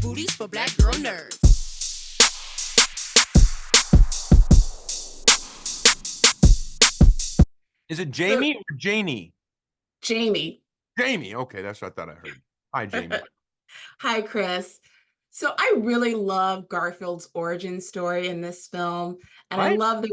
booties for black girl nerds. Is it So, Jamie or Janie? Jamie. Jamie. Okay, that's what I thought I heard. Hi, Jamie. Hi, Chris. So I really love Garfield's origin story in this film, and I Right? love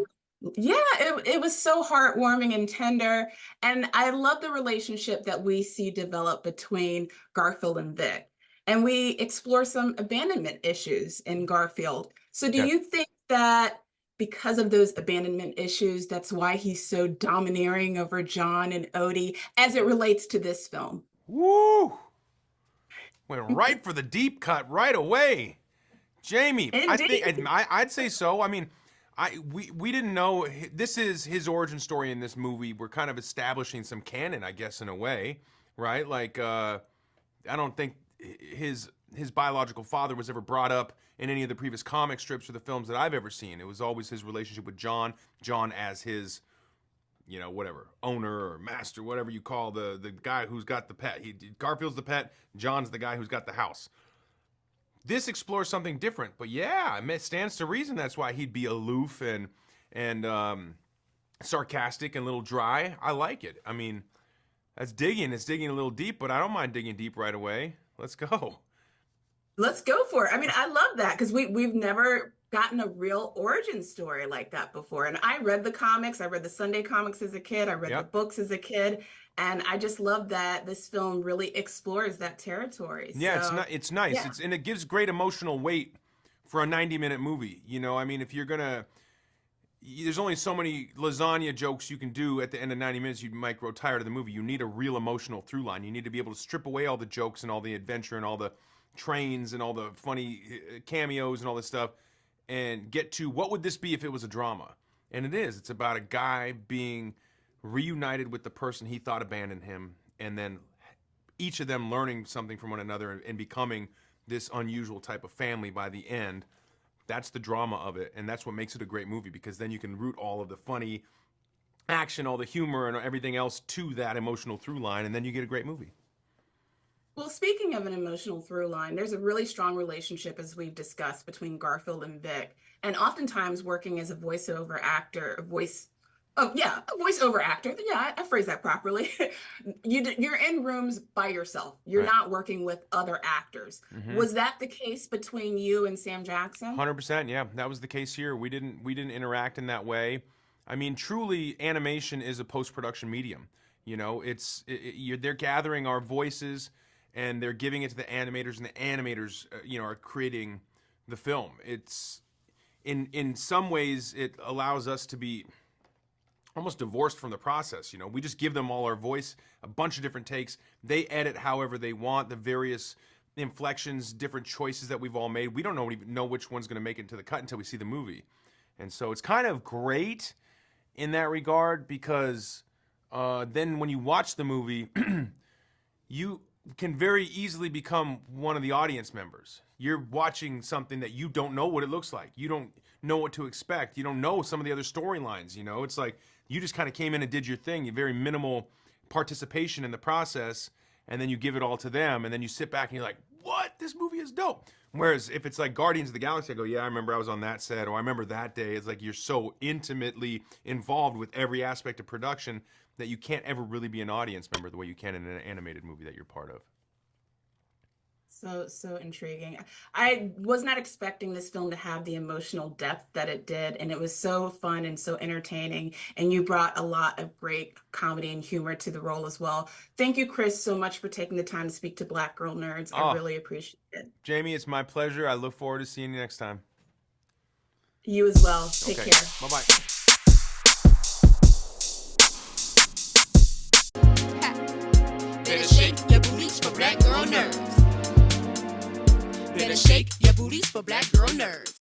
it was so heartwarming and tender, and I love the relationship that we see develop between Garfield and Vic. And we explore some abandonment issues in Garfield. So do Yes. you think that because of those abandonment issues, that's why he's so domineering over John and Odie as it relates to this film? Woo! Went right for the deep cut right away. Jamie, I think Indeed. I'd say so. I mean, we didn't know this is his origin story in this movie. We're kind of establishing some canon, I guess, in a way, right? Like, I don't think his biological father was ever brought up in any of the previous comic strips or the films that I've ever seen. It was always his relationship with John as his, whatever, owner or master, whatever you call the guy who's got the pet. Garfield's the pet, John's the guy who's got the house. This explores something different, but yeah, it stands to reason that's why he'd be aloof and sarcastic and a little dry. I like it. I mean, that's digging. It's digging a little deep, but I don't mind digging deep right away. Let's go. Let's go for it. I mean, I love that because we've never gotten a real origin story like that before. And I read the comics, I read the Sunday comics as a kid, I read the Yep. books as a kid, and I just love that this film really explores that territory. Yeah, So, it's nice. yeah. And it gives great emotional weight for a 90-minute movie. I mean, if you're gonna, there's only so many lasagna jokes you can do at the end of 90 minutes. You might grow tired of the movie. You need a real emotional through line. You need to be able to strip away all the jokes and all the adventure and all the trains and all the funny cameos and all this stuff, and get to what would this be if it was a drama. And it is. It's about a guy being reunited with the person he thought abandoned him, and then each of them learning something from one another and becoming this unusual type of family by the end. That's the drama of it, and that's what makes it a great movie, because then you can root all of the funny action, all the humor, and everything else to that emotional through line, and then you get a great movie. Well, speaking of an emotional through line, there's a really strong relationship, as we've discussed, between Garfield and Vic. And oftentimes working as a voiceover actor, a voiceover actor. Yeah, I phrased that properly. You're in rooms by yourself. You're Right. not working with other actors. Was that the case between you and Sam Jackson? 100%, yeah, that was the case here. We didn't interact in that way. I mean, truly, animation is a post-production medium. They're gathering our voices and they're giving it to the animators, and the animators, are creating the film. It's in some ways it allows us to be almost divorced from the process. We just give them all our voice, a bunch of different takes. They edit however they want, the various inflections, different choices that we've all made. We don't even know which one's going to make it to the cut until we see the movie. And so it's kind of great in that regard, because then when you watch the movie, you can very easily become one of the audience members. You're watching something that you don't know what it looks like. You don't know what to expect. You don't know some of the other storylines. It's like you just kind of came in and did your thing. You very minimal participation in the process, and then you give it all to them, and then you sit back and you're like, what? This movie is dope. Whereas if it's like Guardians of the Galaxy, I go, yeah, I remember I was on that set, or I remember that day. It's like you're so intimately involved with every aspect of production that you can't ever really be an audience member the way you can in an animated movie that you're part of. So intriguing. I was not expecting this film to have the emotional depth that it did, and it was so fun and so entertaining. And you brought a lot of great comedy and humor to the role as well. Thank you, Chris, so much for taking the time to speak to Black Girl Nerds. I really appreciate it. Jamie, it's my pleasure. I look forward to seeing you next time. You as well. Take care. Bye-bye. Better shake your booties for black girl nerds. Better shake your booties for black girl nerds.